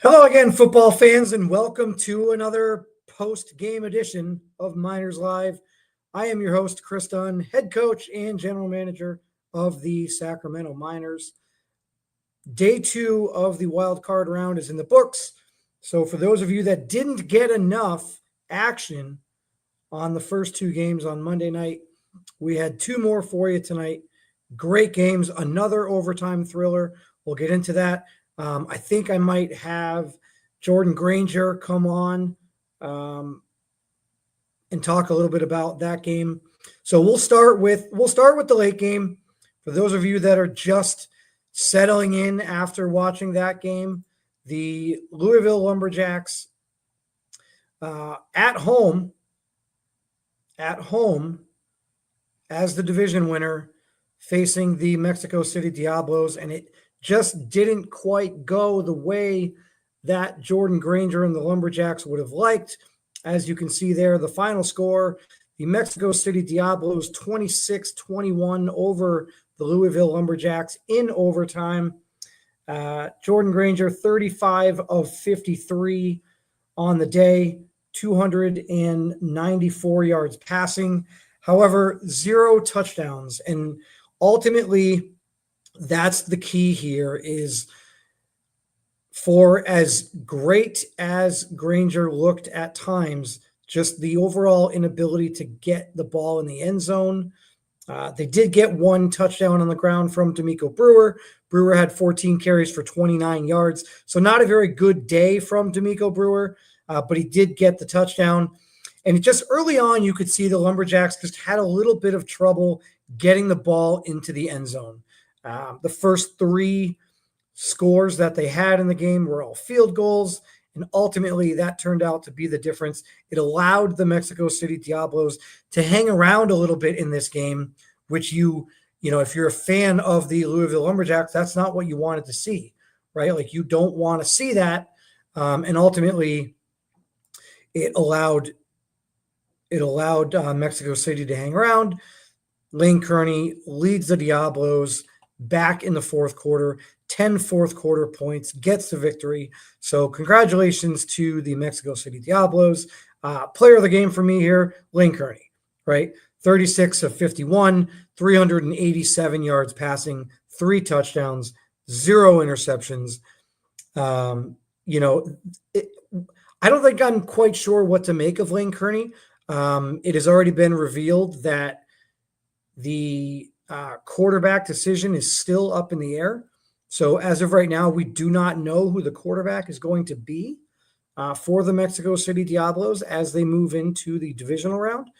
Hello again, football fans, and welcome to another post-game edition of Miners Live. I am your host, Chris Dunn, head coach and general manager of the Sacramento Miners. Day 2 of the wild card round is in the books. So for those of you that didn't get enough action on the first 2 games on Monday night, we had 2 more for you tonight. Great games, another overtime thriller. We'll get into that. I think I might have Jordan Granger come on and talk a little bit about that game. So we'll start with the late game. For those of you that are just settling in after watching that game, the Louisville Lumberjacks at home as the division winner facing the Mexico City Diablos, and it just didn't quite go the way that Jordan Granger and the Lumberjacks would have liked. As you can see there, the final score, the Mexico City Diablos 26-21 over the Louisville Lumberjacks in overtime. Jordan Granger, 35 of 53 on the day, 294 yards passing. However, 0 touchdowns. And ultimately, that's the key here is for as great as Granger looked at times, just the overall inability to get the ball in the end zone. They did get 1 touchdown on the ground from D'Amico Brewer. Brewer had 14 carries for 29 yards. So not a very good day from D'Amico Brewer, but he did get the touchdown. And it just early on, you could see the Lumberjacks just had a little bit of trouble getting the ball into the end zone. The first 3 scores that they had in the game were all field goals, and ultimately that turned out to be the difference. It allowed the Mexico City Diablos to hang around a little bit in this game, which you know, if you're a fan of the Louisville Lumberjacks, that's not what you wanted to see, right? Like you don't want to see that, and ultimately it allowed Mexico City to hang around. Lane Kearney leads the Diablos back in the fourth quarter, 10 fourth quarter points, gets the victory. So congratulations to the Mexico City Diablos. Player of the game for me here, Lane Kearney, right? 36 of 51, 387 yards passing, 3 touchdowns, 0 interceptions. I don't think I'm quite sure what to make of Lane Kearney. It has already been revealed that the quarterback decision is still up in the air. So as of right now, we do not know who the quarterback is going to be for the Mexico City Diablos as they move into the divisional round.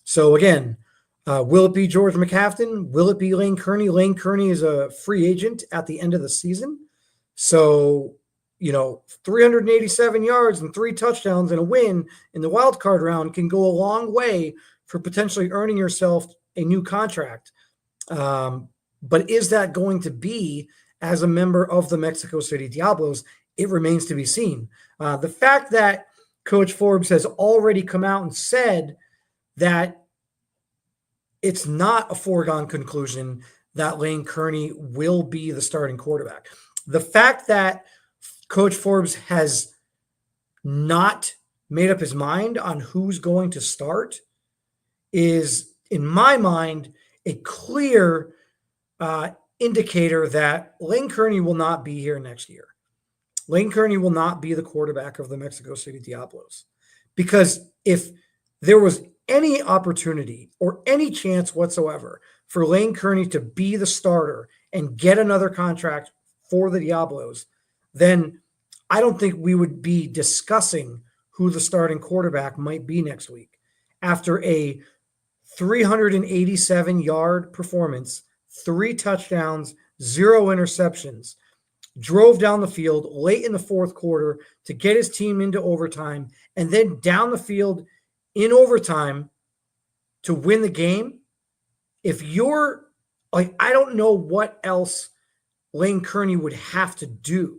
So again, will it be George McCafton? Will it be Lane Kearney? Lane Kearney is a free agent at the end of the season. So, 387 yards and 3 touchdowns and a win in the wild card round can go a long way for potentially earning yourself a new contract. But is that going to be as a member of the Mexico City Diablos? It remains to be seen. The fact that Coach Forbes has already come out and said that it's not a foregone conclusion that Lane Kearney will be the starting quarterback. The fact that Coach Forbes has not made up his mind on who's going to start is, in my mind, a clear indicator that Lane Kearney will not be here next year. Lane Kearney will not be the quarterback of the Mexico City Diablos. Because if there was any opportunity or any chance whatsoever for Lane Kearney to be the starter and get another contract for the Diablos, then I don't think we would be discussing who the starting quarterback might be next week. After a 387-yard performance, 3 touchdowns, 0 interceptions, drove down the field late in the fourth quarter to get his team into overtime, and then down the field in overtime to win the game. If you're like, I don't know what else Lane Kearney would have to do,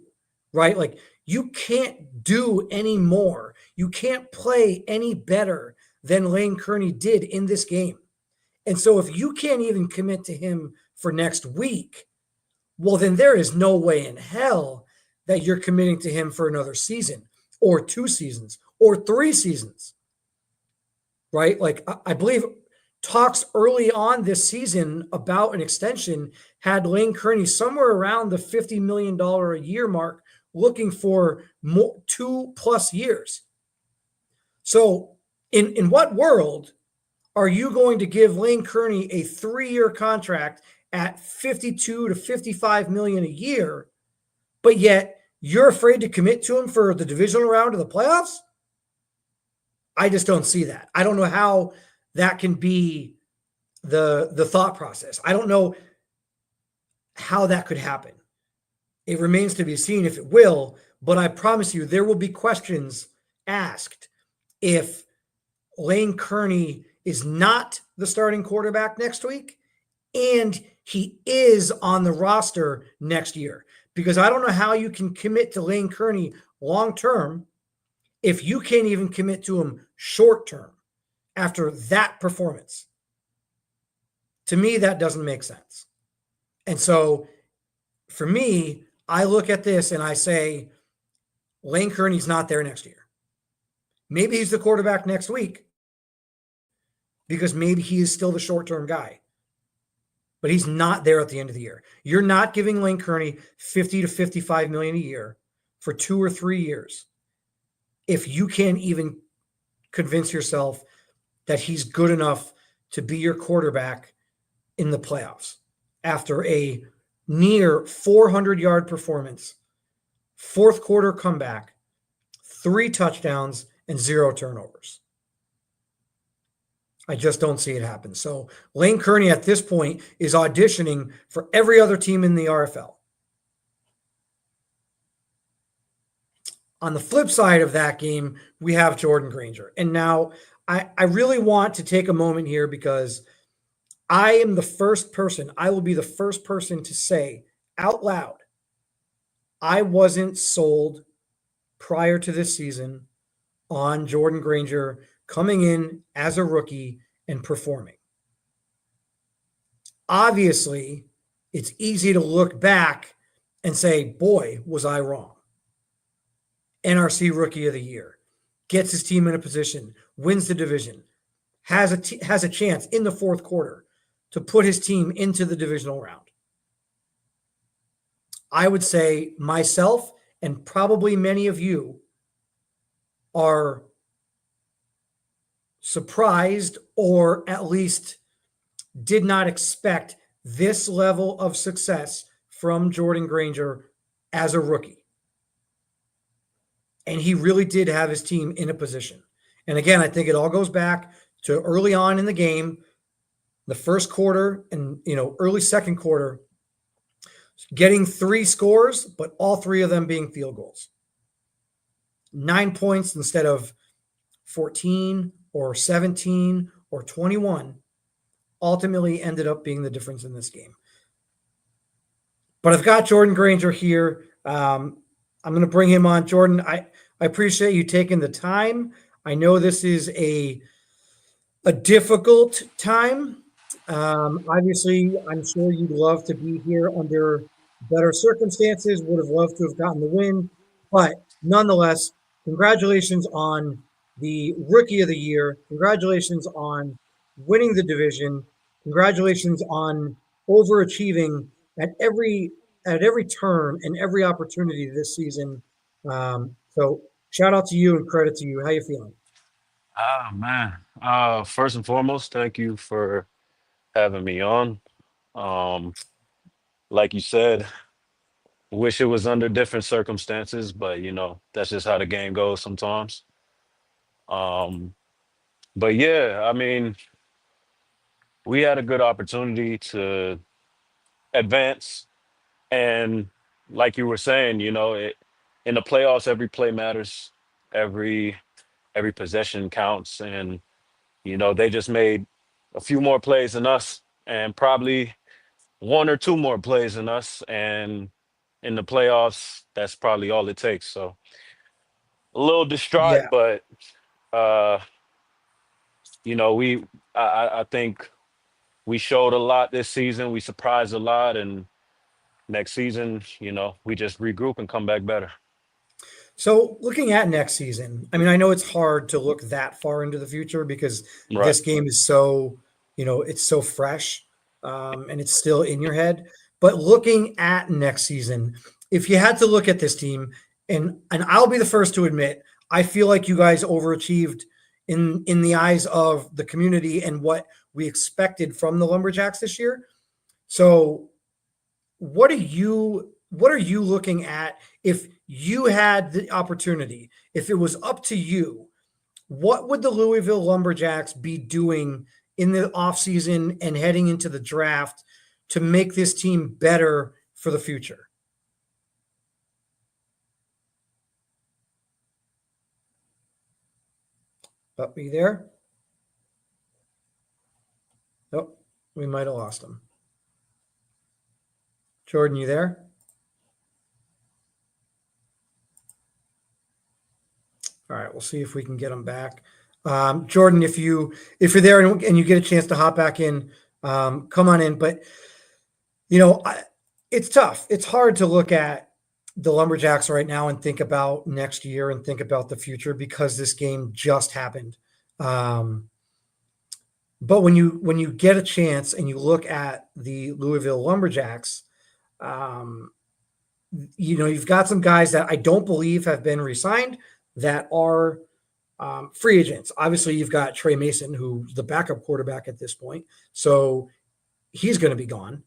right? Like, you can't do any more. You can't play any better than Lane Kearney did in this game. And so if you can't even commit to him for next week, well, then there is no way in hell that you're committing to him for another season or 2 seasons or 3 seasons, right? Like I believe talks early on this season about an extension had Lane Kearney somewhere around the $50 million a year mark, looking for more 2+ years. So in what world are you going to give Lane Kearney a 3-year contract at 52 to 55 million a year, but yet you're afraid to commit to him for the divisional round of the playoffs? I just don't see that. I don't know how that can be the thought process. I don't know how that could happen. It remains to be seen if it will, but I promise you there will be questions asked if Lane Kearney is not the starting quarterback next week and he is on the roster next year. Because I don't know how you can commit to Lane Kearney long term if you can't even commit to him short term after that performance. To me, that doesn't make sense. And so for me, I look at this and I say, Lane Kearney's not there next year. Maybe he's the quarterback next week because maybe he is still the short-term guy. But he's not there at the end of the year. You're not giving Lane Kearney 50 to 55 million a year for 2 or 3 years if you can't even convince yourself that he's good enough to be your quarterback in the playoffs after a near 400-yard performance, fourth quarter comeback, 3 touchdowns, and 0 turnovers. I just don't see it happen. So Lane Kearney at this point is auditioning for every other team in the RFL. On the flip side of that game, we have Jordan Granger. And now I really want to take a moment here because I will be the first person to say out loud, I wasn't sold prior to this season on Jordan Granger coming in as a rookie and performing. Obviously, it's easy to look back and say, boy, was I wrong. NRC Rookie of the Year, gets his team in a position, wins the division, has a chance in the fourth quarter to put his team into the divisional round. I would say myself and probably many of you are surprised or at least did not expect this level of success from Jordan Granger as a rookie. And he really did have his team in a position. And again, I think it all goes back to early on in the game, the first quarter and early second quarter, getting 3 scores, but all 3 of them being field goals. 9 points instead of 14 or 17 or 21 ultimately ended up being the difference in this game. But I've got Jordan Granger here. I'm going to bring him on. Jordan, I appreciate you taking the time. I know this is a difficult time. Obviously, I'm sure you'd love to be here under better circumstances, would have loved to have gotten the win. But nonetheless, congratulations on the Rookie of the Year. Congratulations on winning the division. Congratulations on overachieving at every turn and every opportunity this season. So shout out to you and credit to you. How you feeling? Oh man. First and foremost, thank you for having me on. Um, like you said, wish it was under different circumstances, but that's just how the game goes sometimes. Um, but yeah, I mean, we had a good opportunity to advance, and like you were saying, in the playoffs, every play matters, every every possession counts, and they just made a few more plays than us, and probably 1 or 2 more plays than us, and in the playoffs, that's probably all it takes. So a little distraught, Yeah. but uh, we I think we showed a lot this season. We surprised a lot, and next season, we just regroup and come back better. So looking at next season, I mean, I know it's hard to look that far into the future because Right. this game is so, it's so fresh, and it's still in your head. But looking at next season, if you had to look at this team, and I'll be the first to admit, I feel like you guys overachieved in the eyes of the community and what we expected from the Lumberjacks this year. So what are you looking at if you had the opportunity, if it was up to you, what would the Louisville Lumberjacks be doing in the offseason and heading into the draft to make this team better for the future? Are you there? Oh, we might have lost him. Jordan, you there? All right, we'll see if we can get him back. Jordan, if you're there and you get a chance to hop back in, come on in. But it's tough. It's hard to look at the Lumberjacks right now and think about next year and think about the future because this game just happened. But when you get a chance and you look at the Louisville Lumberjacks, you've got some guys that I don't believe have been re-signed that are free agents. Obviously, you've got Trey Mason, who's the backup quarterback at this point. So he's going to be gone.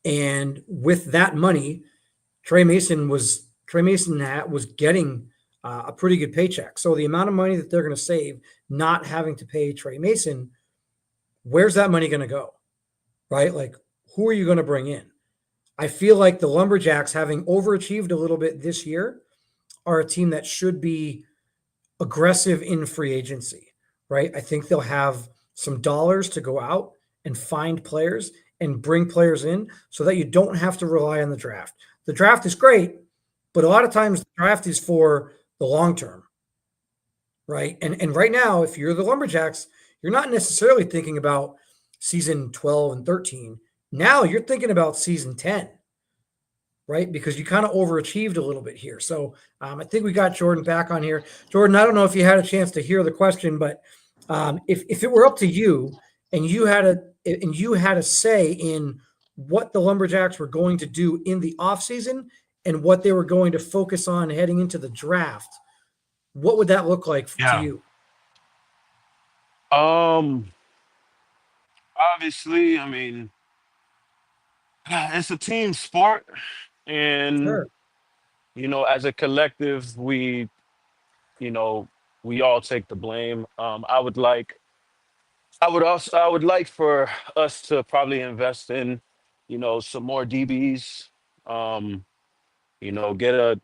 And with that money, Trey Mason was getting a pretty good paycheck. So the amount of money that they're going to save not having to pay Trey Mason, where's that money going to go? Right? Like, who are you going to bring in? I feel like the Lumberjacks, having overachieved a little bit this year, are a team that should be aggressive in free agency, right? I think they'll have some dollars to go out and find players and bring players in so that you don't have to rely on the draft. The draft is great, but a lot of times the draft is for the long term, right? And right now, if you're the Lumberjacks, you're not necessarily thinking about season 12 and 13. Now you're thinking about season 10, right? Because you kind of overachieved a little bit here. So I think we got Jordan back on here. Jordan, I don't know if you had a chance to hear the question, but if it were up to you and you had a say in what the Lumberjacks were going to do in the offseason and what they were going to focus on heading into the draft, what would that look like to you? Obviously, I mean, it's a team sport, and Sure. as a collective, we all take the blame. I would like for us to probably invest in, some more DBs. Um, get a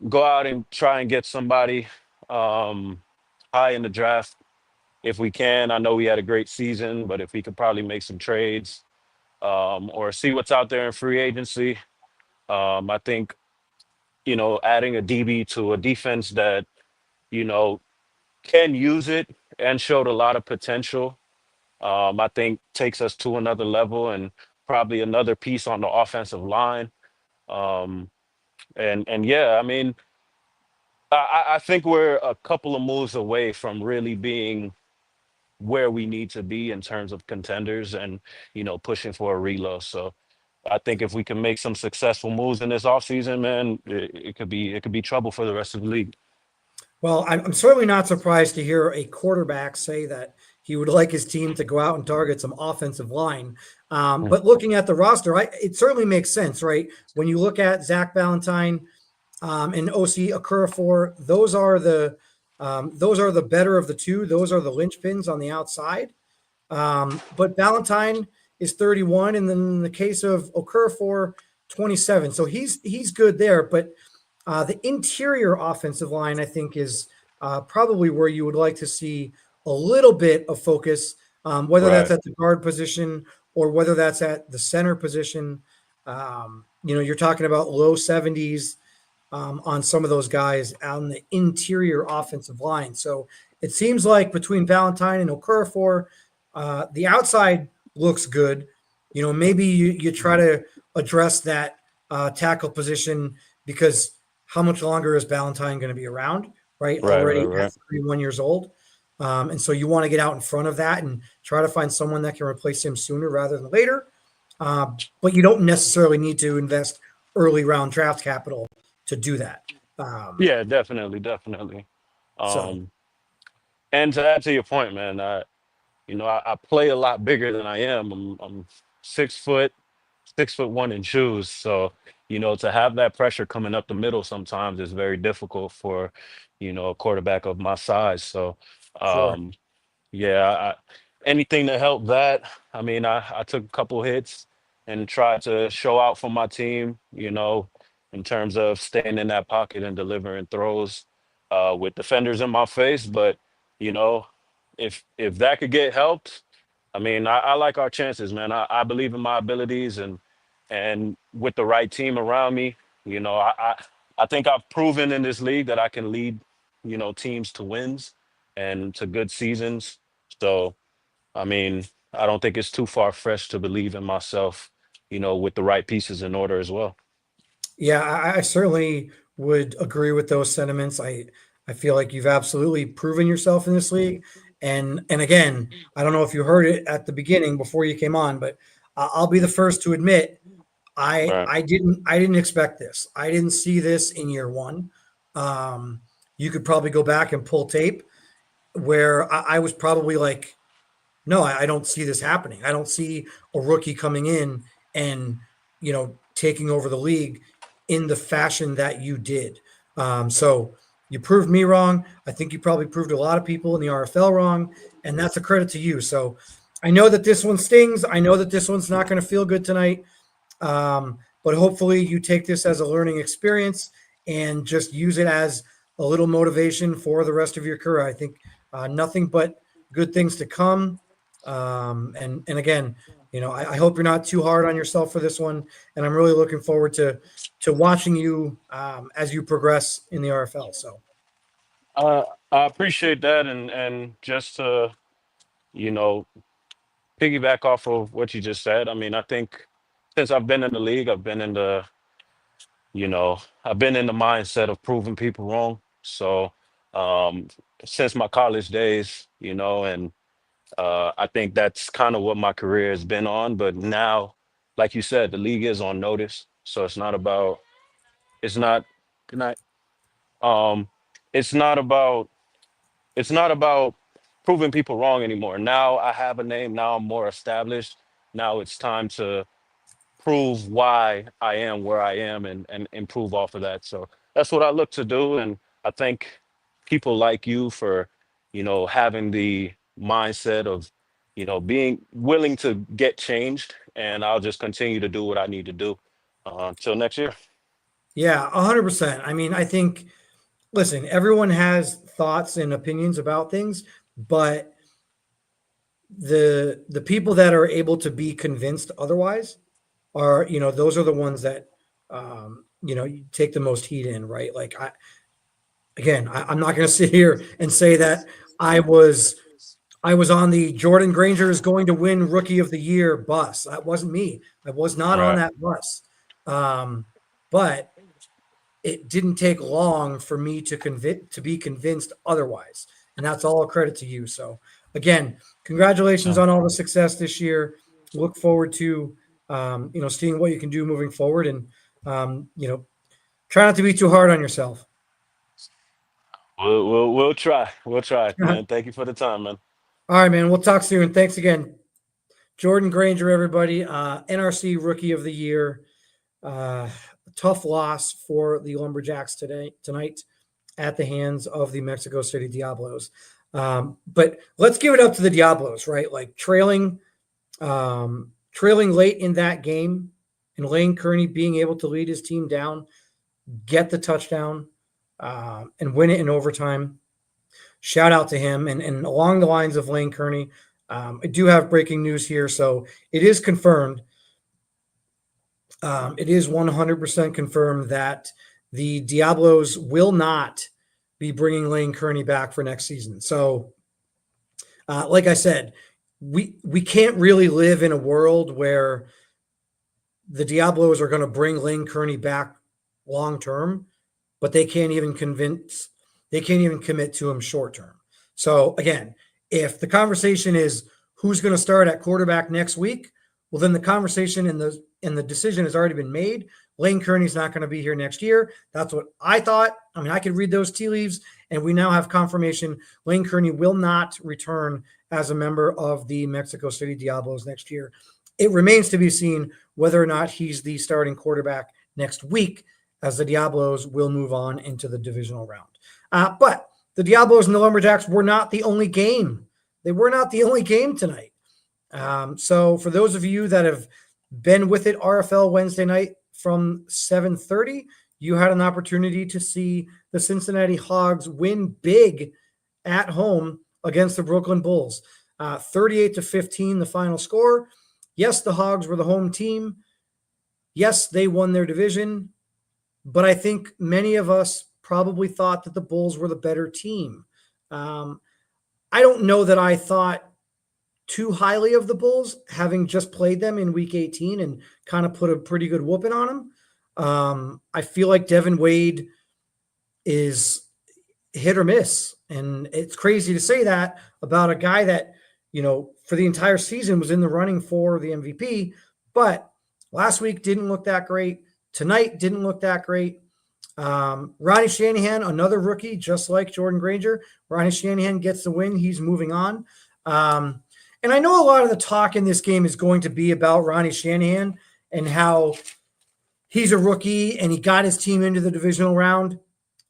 go out and try and get somebody high in the draft if we can. I know we had a great season, but if we could probably make some trades, or see what's out there in free agency. I think, adding a DB to a defense that, you know, can use it and showed a lot of potential, I think takes us to another level and probably another piece on the offensive line. Um, and yeah, I mean, I think we're a couple of moves away from really being where we need to be in terms of contenders and, pushing for a reload. So I think if we can make some successful moves in this offseason, man, it could be trouble for the rest of the league. Well, I'm certainly not surprised to hear a quarterback say that he would like his team to go out and target some offensive line. Mm. But looking at the roster, it certainly makes sense, right? When you look at Zach Ballantyne and OC Okorafor, those are the better of the two. Those are the linchpins on the outside. But Ballantyne is 31, and then in the case of Okorafor, 27. So he's good there, but the interior offensive line, I think, is probably where you would like to see a little bit of focus, whether that's Right. at the guard position or whether that's at the center position. You're talking about low 70s on some of those guys on the interior offensive line. So it seems like between Ballantyne and Okorafor, the outside looks good. Maybe you try to address that tackle position because how much longer is Ballantyne going to be around, right? Right, Already right, at right. 31 years old. And so you want to get out in front of that and try to find someone that can replace him sooner rather than later. But you don't necessarily need to invest early round draft capital to do that. Um, Yeah, definitely, definitely. so Um, and to add to your point, man, I play a lot bigger than I am. I'm 6 foot, 6'1" in shoes. So, to have that pressure coming up the middle sometimes is very difficult for, a quarterback of my size. So, sure. um, yeah, anything to help that. I mean, I took a couple hits and tried to show out for my team, in terms of staying in that pocket and delivering throws with defenders in my face. But, you know, if that could get helped, I mean, I like our chances, man. I believe in my abilities and with the right team around me, I think I've proven in this league that I can lead, teams to wins and to good seasons. So, I mean, I don't think it's too far-fetched to believe in myself, with the right pieces in order as well. Yeah, I certainly would agree with those sentiments. I feel like you've absolutely proven yourself in this league. And again, I don't know if you heard it at the beginning before you came on, but I'll be the first to admit Right. I didn't expect this. I didn't see this in year one. Um, you could probably go back and pull tape where I was probably like, no, I don't see this happening. I don't see a rookie coming in and taking over the league in the fashion that you did. So you proved me wrong. I think you probably proved a lot of people in the RFL wrong, and that's a credit to you. So I know that this one stings. I know that this one's not going to feel good tonight. But hopefully you take this as a learning experience and just use it as a little motivation for the rest of your career. I think nothing but good things to come. And again, I hope you're not too hard on yourself for this one. And I'm really looking forward to watching you as you progress in the RFL. So Uh, I appreciate that, and just to, you know, piggyback off of what you just said. I mean, I think since I've been in the league, I've been in the mindset of proving people wrong. So, um, since my college days, and I think that's kind of what my career has been on. But now, like you said, the league is on notice. So it's not, good night. Um, it's not about, it's not about proving people wrong anymore. Now I have a name. Now I'm more established. Now it's time to prove why I am where I am and improve off of that. So that's what I look to do. And I thank people like you for, having the mindset of, being willing to get changed. And I'll just continue to do what I need to do until next year. yeah, 100%. I mean, I think listen, everyone has thoughts and opinions about things, but the people that are able to be convinced otherwise are those are the ones that you take the most heat in, right? Like I'm not going to sit here and say that I was I was on the Jordan Granger is going to win Rookie of the Year bus. That wasn't me. I was not on Right. that bus. Um, but it didn't take long for me to be convinced otherwise, and that's all credit to you. So again, congratulations Yeah. on all the success this year. Look forward to seeing what you can do moving forward, and try not to be too hard on yourself. We'll try. We'll try, All man. Thank you for the time, man. right, man. We'll talk soon. Thanks again, Jordan Granger. Everybody, NRC Rookie of the Year. Uh, Tough loss for the Lumberjacks tonight at the hands of the Mexico City Diablos. But let's give it up to the Diablos, right? Like trailing late in that game, and Lane Kearney being able to lead his team down, get the touchdown, and win it in overtime. Shout out to him. And along the lines of Lane Kearney, I do have breaking news here. So it is confirmed. It is 100% confirmed that the Diablos will not be bringing Lane Kearney back for next season. So, like I said, we can't really live in a world where the Diablos are going to bring Lane Kearney back long term, but they can't even commit to him short term. So again, if the conversation is who's going to start at quarterback next week, well, then the conversation and the decision has already been made. Lane Kearney's not going to be here next year. That's what I thought. I mean, I could read those tea leaves, and we now have confirmation Lane Kearney will not return as a member of the Mexico City Diablos next year. It remains to be seen whether or not he's the starting quarterback next week, as the Diablos will move on into the divisional round. But the Diablos and the Lumberjacks were not the only game. They were not the only game tonight. So for those of you that have been with it RFL Wednesday night from 7:30, you had an opportunity to see the Cincinnati Hogs win big at home against the Brooklyn Bulls. 38-15, the final score. Yes, the Hogs were the home team. Yes, they won their division. But I think many of us probably thought that the Bulls were the better team. I don't know that I thought too highly of the Bulls, having just played them in week 18 and kind of put a pretty good whooping on them. I feel like Devin Wade is hit or miss. And it's crazy to say that about a guy that, for the entire season was in the running for the MVP, but last week didn't look that great. Tonight didn't look that great. Ronnie Shanahan, another rookie, just like Jordan Granger. Ronnie Shanahan gets the win. He's moving on. And I know a lot of the talk in this game is going to be about Ronnie Shanahan and how he's a rookie and he got his team into the divisional round.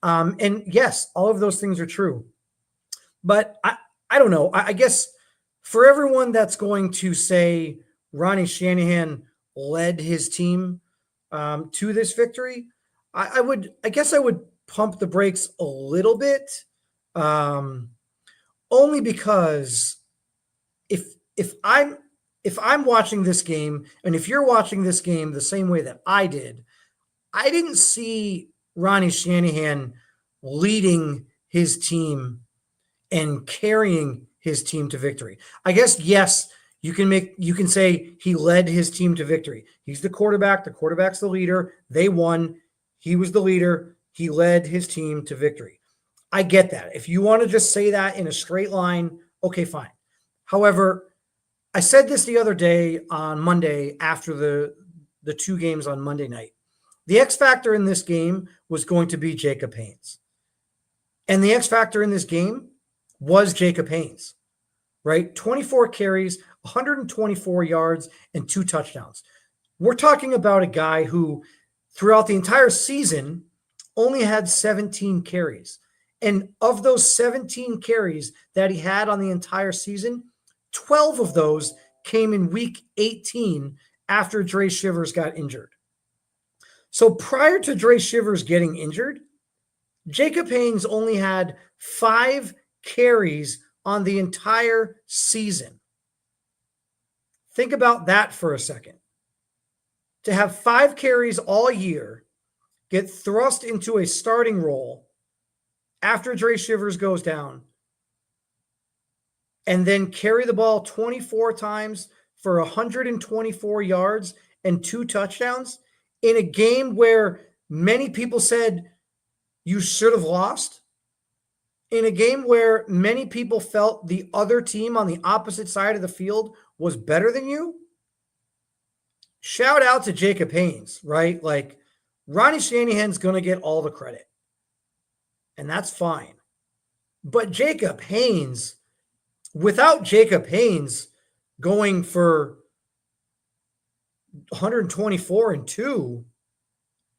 And yes, all of those things are true. But I don't know. I guess for everyone that's going to say Ronnie Shanahan led his team to this victory, I guess I would pump the brakes a little bit, only because if I'm watching this game, and if you're watching this game the same way that I didn't see Ronnie Shanahan leading his team and carrying his team to victory. I guess, yes, you can say he led his team to victory. He's the quarterback. The quarterback's the leader. They won. He was the leader. He led his team to victory. I get that. If you want to just say that in a straight line, okay, fine. However, I said this the other day on Monday after the two games on Monday night. The X factor in this game was going to be Jacob Haynes. And the X factor in this game was Jacob Haynes, right? 24 carries, 124 yards, and 2 touchdowns. We're talking about a guy who, throughout the entire season, only had 17 carries. And of those 17 carries that he had on the entire season, 12 of those came in week 18 after Dre Shivers got injured. So prior to Dre Shivers getting injured, Jacob Haynes only had 5 carries on the entire season. Think about that for a second. To have 5 carries all year, get thrust into a starting role after Dre Shivers goes down, and then carry the ball 24 times for 124 yards and 2 touchdowns in a game where many people said you should have lost, in a game where many people felt the other team on the opposite side of the field was better than you. Shout out to Jacob Haynes, right? Like, Ronnie Shanahan's going to get all the credit, and that's fine. But Jacob Haynes, without Jacob Haynes going for 124 and 2,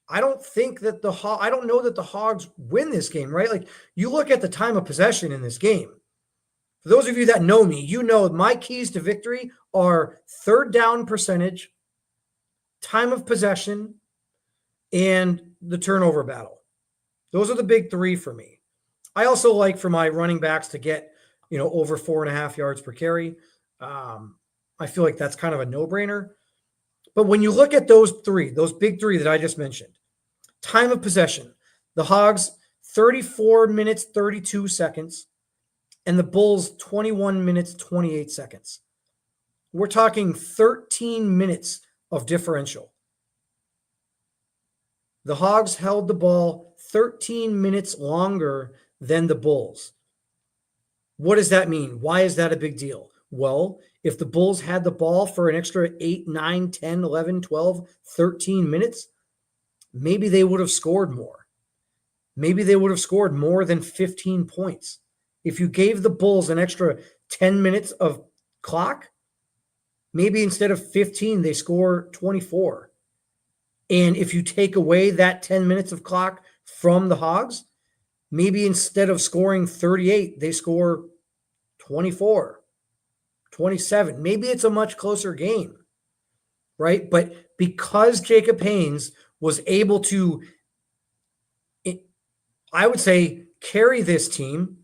I don't know that the Hogs win this game, right? Like, you look at the time of possession in this game. For those of you that know me, you know my keys to victory are third down percentage, time of possession, and the turnover battle. Those are the big 3 for me. I also like for my running backs to get, over 4.5 yards per carry. I feel like that's kind of a no-brainer. But when you look at those big 3 that I just mentioned, time of possession, the Hogs 34 minutes, 32 seconds, and the Bulls 21 minutes, 28 seconds. We're talking 13 minutes of differential. the Hogs held the ball 13 minutes longer than the Bulls. What does that mean? Why is that a big deal? Well, if the Bulls had the ball for an extra 8, 9, 10, 11, 12, 13 minutes, maybe they would have scored more. Maybe they would have scored more than 15 points. If you gave the Bulls an extra 10 minutes of clock, maybe instead of 15, they score 24. And if you take away that 10 minutes of clock from the Hogs, maybe instead of scoring 38, they score 24, 27. Maybe it's a much closer game, right? But because Jacob Haynes was able to, I would say, carry this team,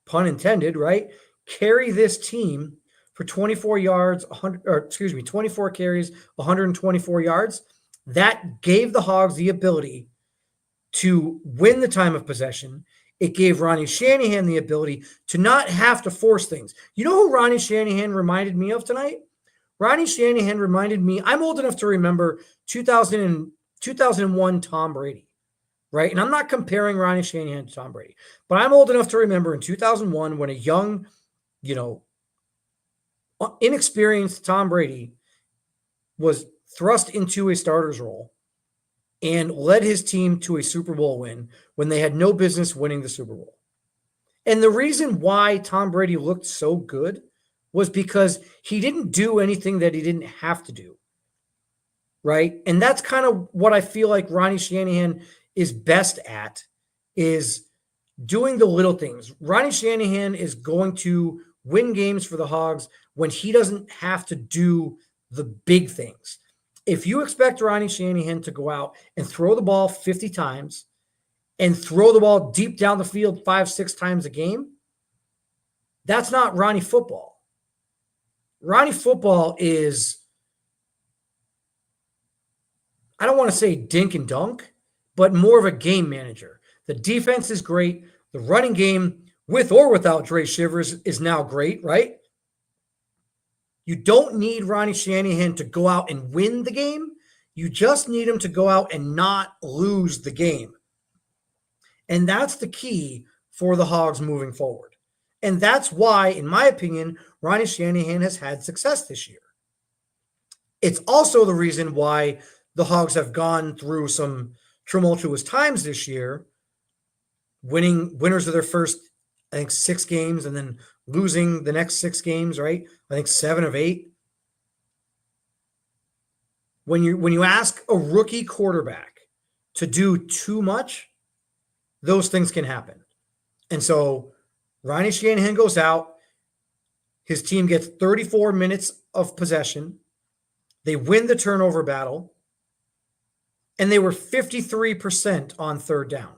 pun intended, right? Carry this team for 24 yards, 24 carries, 124 yards. That gave the Hogs the ability to win the time of possession. It gave Ronnie Shanahan the ability to not have to force things. You know who Ronnie Shanahan reminded me of tonight? Ronnie Shanahan reminded me, I'm old enough to remember 2001 Tom Brady, right? And I'm not comparing Ronnie Shanahan to Tom Brady, but I'm old enough to remember in 2001 when a young, inexperienced Tom Brady was thrust into a starter's role and led his team to a Super Bowl win when they had no business winning the Super Bowl. And the reason why Tom Brady looked so good was because he didn't do anything that he didn't have to do, right? And that's kind of what I feel like Ronnie Shanahan is best at, is doing the little things. Ronnie Shanahan is going to win games for the Hogs when he doesn't have to do the big things. If you expect Ronnie Shanahan to go out and throw the ball 50 times and throw the ball deep down the field 5-6 times a game, that's not Ronnie football. Ronnie football is, I don't want to say dink and dunk, but more of a game manager. The defense is great. The running game, with or without Dre Shivers, is now great, right? You don't need Ronnie Shanahan to go out and win the game. You just need him to go out and not lose the game. And that's the key for the Hogs moving forward. And that's why, in my opinion, Ronnie Shanahan has had success this year. It's also the reason why the Hogs have gone through some tumultuous times this year, winners of their first, I think, 6 games and then losing the next 6 games, right? I think 7 of 8. When you ask a rookie quarterback to do too much, those things can happen. And so Ronnie Shanahan goes out. His team gets 34 minutes of possession. They win the turnover battle. And they were 53% on third down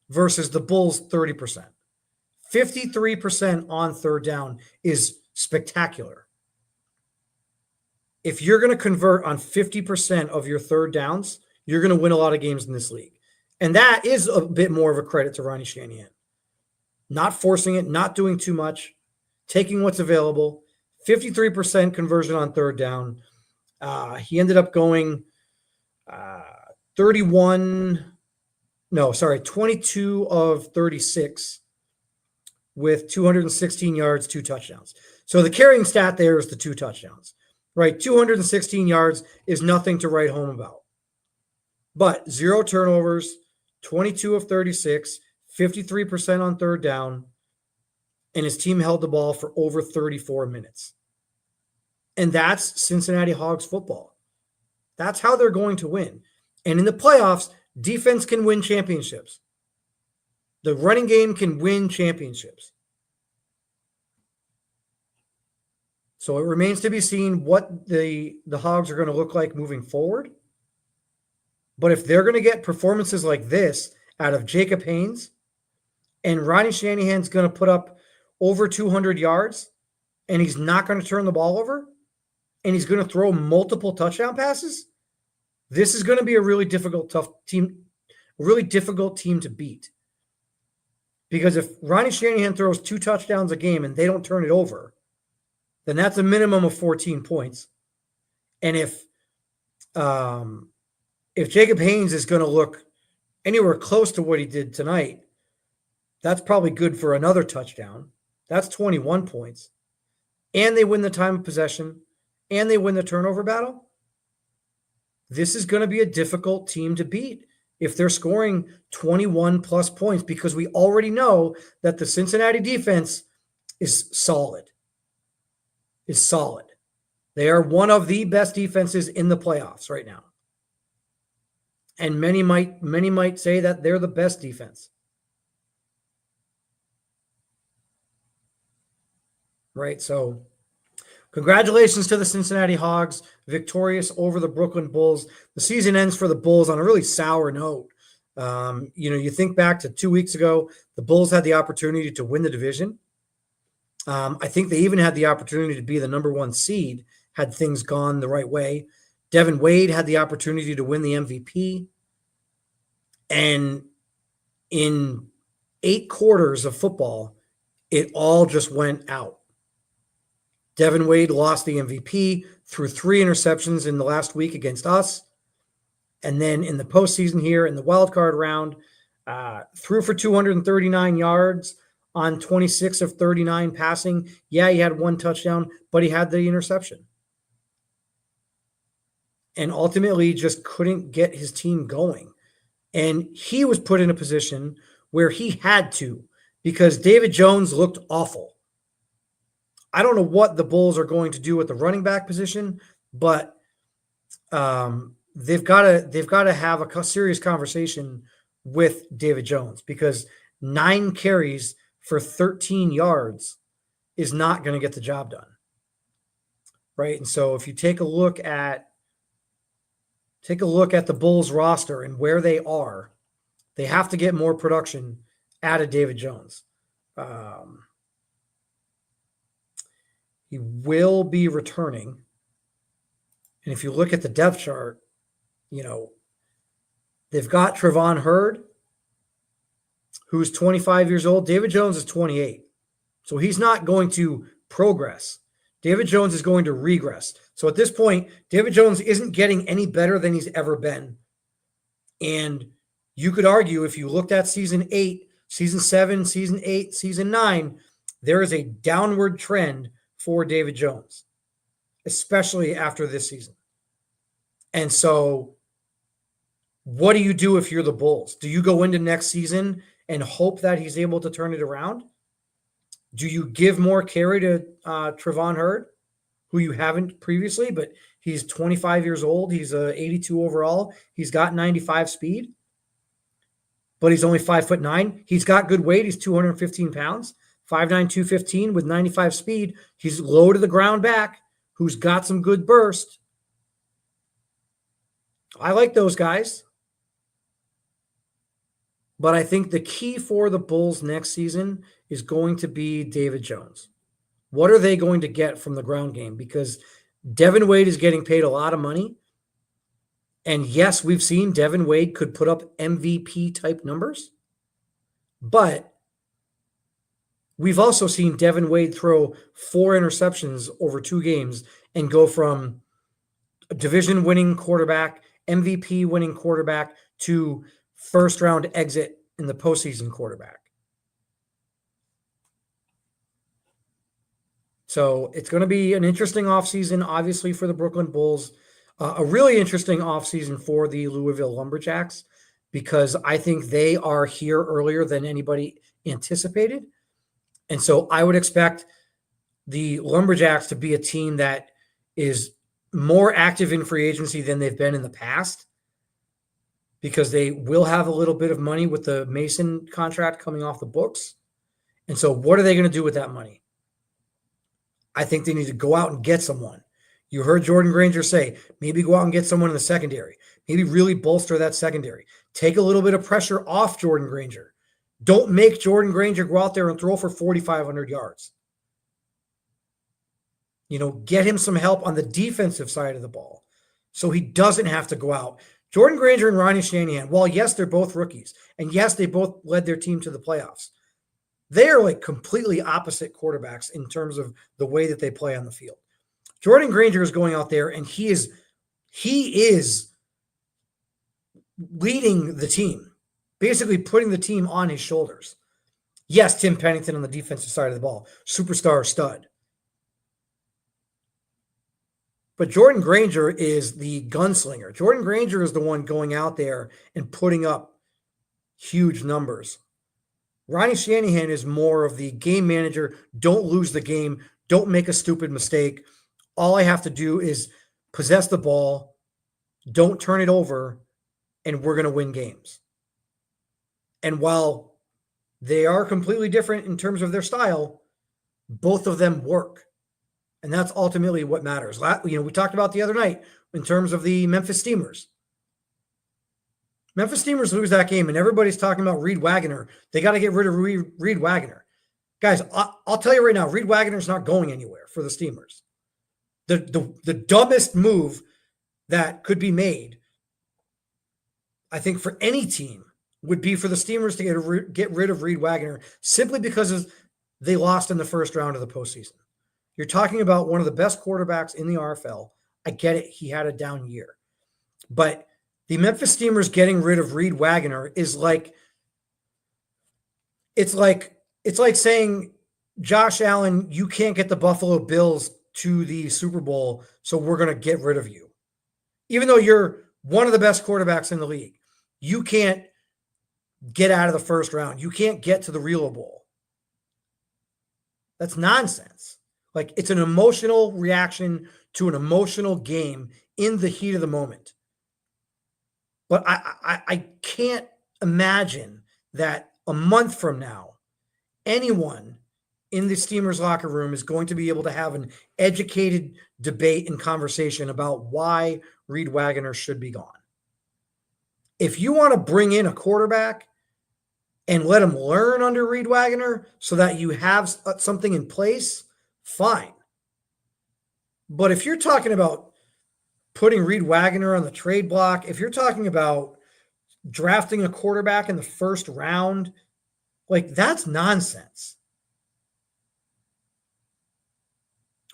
versus the Bulls' 30%. 53% on third down is spectacular. If you're going to convert on 50% of your third downs, you're going to win a lot of games in this league. And that is a bit more of a credit to Ronnie Shanahan. Not forcing it, not doing too much, taking what's available. 53% conversion on third down. He ended up going 22 of 36 with 216 yards, 2 touchdowns. So the carrying stat there is the 2 touchdowns, right? 216 yards is nothing to write home about. But 0 turnovers, 22 of 36, 53% on third down, and his team held the ball for over 34 minutes. And that's Cincinnati Hogs football. That's how they're going to win. And in the playoffs, defense can win championships. The running game can win championships. So it remains to be seen what the Hogs are going to look like moving forward. But if they're going to get performances like this out of Jacob Haynes, and Ronnie Shanahan's going to put up over 200 yards, and he's not going to turn the ball over, and he's going to throw multiple touchdown passes, this is going to be a really difficult team to beat. Because if Ronnie Shanahan throws 2 touchdowns a game and they don't turn it over, then that's a minimum of 14 points. And if if Jacob Haynes is going to look anywhere close to what he did tonight, that's probably good for another touchdown. That's 21 points. And they win the time of possession, and they win the turnover battle. This is going to be a difficult team to beat if they're scoring 21 plus points, because we already know that the Cincinnati defense is solid. They are one of the best defenses in the playoffs right now. And many might say that they're the best defense. Right? So congratulations to the Cincinnati Hogs, victorious over the Brooklyn Bulls. The season ends for the Bulls on a really sour note. You think back to 2 weeks ago, the Bulls had the opportunity to win the division. I think they even had the opportunity to be the number 1 seed had things gone the right way. Devin Wade had the opportunity to win the MVP. And in 8 quarters of football, it all just went out. Devin Wade lost the MVP, threw 3 interceptions in the last week against us. And then in the postseason here in the wild card round, threw for 239 yards on 26 of 39 passing. Yeah, he had 1 touchdown, but he had the interception. And ultimately just couldn't get his team going. And he was put in a position where he had to, because David Jones looked awful. I don't know what the Bulls are going to do with the running back position, but they've got to have a serious conversation with David Jones, because 9 carries for 13 yards is not going to get the job done. Right? And so if you take a look at the Bulls roster and where they are, they have to get more production out of David Jones. He will be returning. And if you look at the depth chart, they've got Trevon Hurd, who's 25 years old. David Jones is 28. So he's not going to progress. David Jones is going to regress. So at this point, David Jones isn't getting any better than he's ever been. And you could argue, if you looked at season 8, season 7, season 8, season 9, there is a downward trend for David Jones, especially after this season. And so what do you do if you're the Bulls? Do you go into next season and hope that he's able to turn it around? Do you give more carry to Trevon Hurd, who you haven't previously, but he's 25 years old. He's 82 overall. He's got 95 speed, but he's only 5'9". He's got good weight. He's 215 pounds, 5'9", 215 with 95 speed. He's low to the ground back, who's got some good burst. I like those guys. But I think the key for the Bulls next season is going to be David Jones. What are they going to get from the ground game? Because Devin Wade is getting paid a lot of money. And yes, we've seen Devin Wade could put up MVP type numbers. But we've also seen Devin Wade throw 4 interceptions over 2 games and go from a division winning quarterback, MVP winning quarterback, to first round exit in the postseason quarterback. So it's going to be an interesting offseason, obviously, for the Brooklyn Bulls. A really interesting offseason for the Louisville Lumberjacks, because I think they are here earlier than anybody anticipated. And so I would expect the Lumberjacks to be a team that is more active in free agency than they've been in the past, because they will have a little bit of money with the Mason contract coming off the books. And so what are they going to do with that money? I think they need to go out and get someone. You heard Jordan Granger say, maybe go out and get someone in the secondary. Maybe really bolster that secondary. Take a little bit of pressure off Jordan Granger. Don't make Jordan Granger go out there and throw for 4,500 yards. Get him some help on the defensive side of the ball so he doesn't have to go out. Jordan Granger and Ronnie Shanahan, while yes, they're both rookies, and yes, they both led their team to the playoffs, they are like completely opposite quarterbacks in terms of the way that they play on the field. Jordan Granger is going out there, and he is leading the team, basically putting the team on his shoulders. Yes, Tim Pennington on the defensive side of the ball, superstar stud. But Jordan Granger is the gunslinger. Jordan Granger is the one going out there and putting up huge numbers. Ronnie Shanahan is more of the game manager. Don't lose the game. Don't make a stupid mistake. All I have to do is possess the ball. Don't turn it over, and we're going to win games. And while they are completely different in terms of their style, both of them work. And that's ultimately what matters. We talked about the other night in terms of the Memphis Steamers. Memphis Steamers lose that game, and everybody's talking about Reed Wagoner. They got to get rid of Reed Wagoner. Guys, I'll tell you right now, Reed Wagoner's not going anywhere for the Steamers. The dumbest move that could be made, I think, for any team would be for the Steamers to get rid of Reed Wagoner simply because they lost in the first round of the postseason. You're talking about one of the best quarterbacks in the RFL. I get it. He had a down year. But the Memphis Steamers getting rid of Reed Wagoner is like saying, Josh Allen, you can't get the Buffalo Bills to the Super Bowl, so we're going to get rid of you. Even though you're one of the best quarterbacks in the league, you can't get out of the first round. You can't get to the Real Bowl. That's nonsense. Like, it's an emotional reaction to an emotional game in the heat of the moment. But I can't imagine that a month from now, anyone in the Steamers locker room is going to be able to have an educated debate and conversation about why Reed Wagoner should be gone. If you want to bring in a quarterback and let him learn under Reed Wagoner so that you have something in place, fine. But if you're talking about putting Reed Wagoner on the trade block, if you're talking about drafting a quarterback in the first round, like, that's nonsense.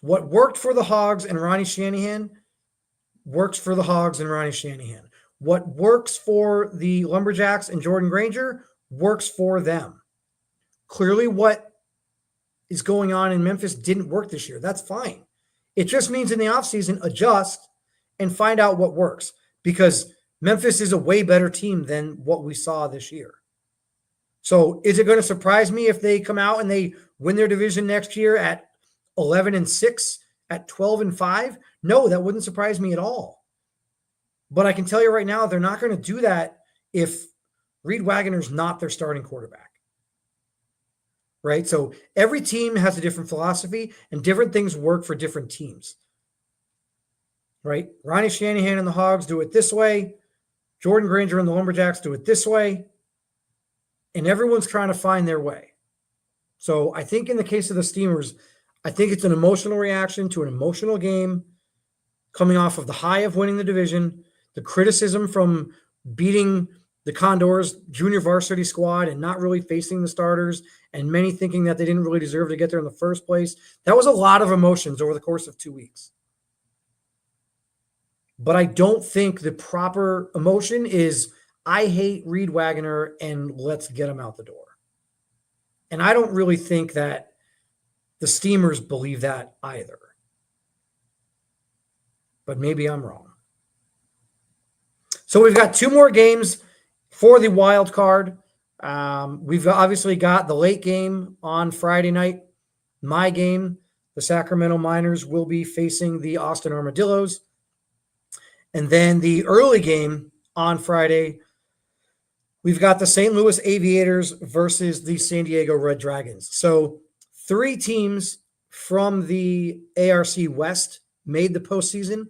What worked for the Hogs and Ronnie Shanahan works for the Hogs and Ronnie Shanahan. What works for the Lumberjacks and Jordan Granger works for them. Clearly, what is going on in Memphis didn't work this year. That's fine. It just means in the offseason, adjust and find out what works, because Memphis is a way better team than what we saw this year. So is it going to surprise me if they come out and they win their division next year at 11-6, at 12-5? No, that wouldn't surprise me at all. But I can tell you right now, they're not going to do that if Reed Wagoner's not their starting quarterback. Right? So every team has a different philosophy, and different things work for different teams. Right? Ronnie Shanahan and the Hogs do it this way. Jordan Granger and the Lumberjacks do it this way. And everyone's trying to find their way. So I think in the case of the Steamers, I think it's an emotional reaction to an emotional game coming off of the high of winning the division, the criticism from beating the Condors junior varsity squad and not really facing the starters, and many thinking that they didn't really deserve to get there in the first place. That was a lot of emotions over the course of 2 weeks. But I don't think the proper emotion is, I hate Reed Wagoner and let's get him out the door. And I don't really think that the Steamers believe that either. But maybe I'm wrong. So we've got 2 more games for the wild card. We've obviously got the late game on Friday night. My game, the Sacramento Miners will be facing the Austin Armadillos. And then the early game on Friday, we've got the St. Louis Aviators versus the San Diego Red Dragons. So 3 teams from the ARC West made the postseason,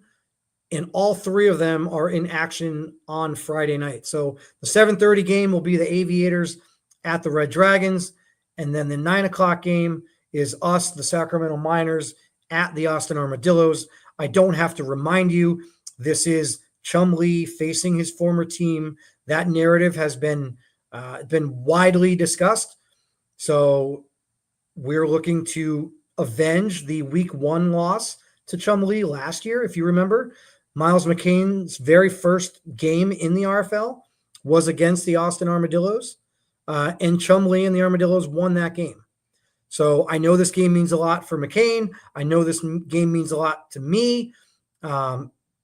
and all 3 of them are in action on Friday night. So the 7:30 game will be the Aviators at the Red Dragons, and then the 9 o'clock game is us, the Sacramento Miners, at the Austin Armadillos. I don't have to remind you, this is Chum Lee facing his former team. That narrative has been widely discussed. So we're looking to avenge the week 1 loss to Chum Lee last year. If you remember, Miles McCain's very first game in the RFL, was against the Austin Armadillos, and Chumlee and the Armadillos won that game. So I know this game means a lot for McCain. I know this game means a lot to me.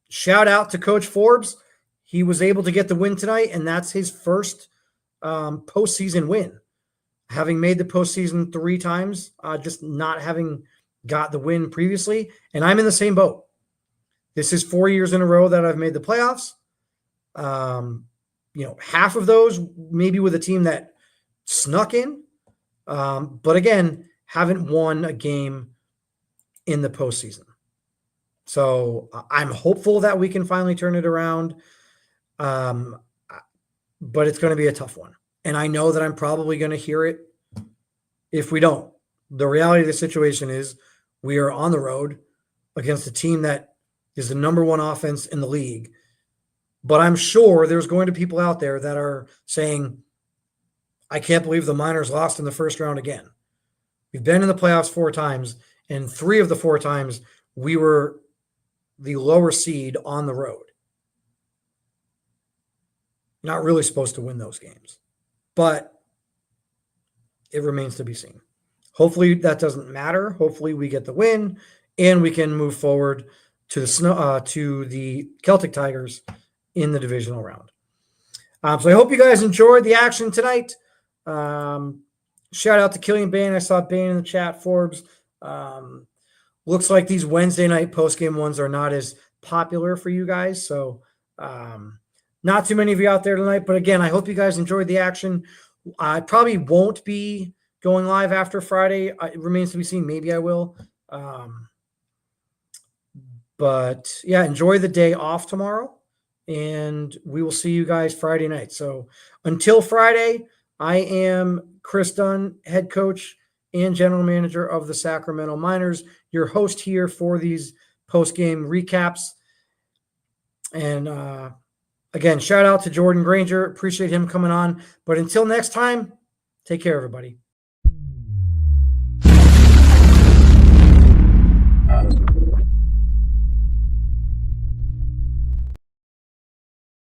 Shout out to Coach Forbes. He was able to get the win tonight, and that's his first postseason win. Having made the postseason 3 times, just not having got the win previously. And I'm in the same boat. This is 4 years in a row that I've made the playoffs. Half of those maybe with a team that snuck in. But again, haven't won a game in the postseason. So I'm hopeful that we can finally turn it around. But it's going to be a tough one. And I know that I'm probably going to hear it if we don't. The reality of the situation is we are on the road against a team that is the number 1 offense in the league. But I'm sure there's going to be people out there that are saying, I can't believe the Miners lost in the first round again. We've been in the playoffs 4 times, and 3 of the 4 times we were the lower seed on the road. Not really supposed to win those games, but it remains to be seen. Hopefully that doesn't matter. Hopefully we get the win and we can move forward to the Celtic Tigers in the divisional round. So I hope you guys enjoyed the action tonight. Shout out to Killian Bain. I saw Bain in the chat. Forbes. Looks like these Wednesday night postgame ones are not as popular for you guys. So not too many of you out there tonight. But again, I hope you guys enjoyed the action. I probably won't be going live after Friday. It remains to be seen. Maybe I will. But yeah, enjoy the day off tomorrow. And we will see you guys Friday night. So until Friday, I am Chris Dunn, head coach and general manager of the Sacramento Miners, your host here for these post-game recaps. And again, shout out to Jordan Granger. Appreciate him coming on. But until next time, take care, everybody.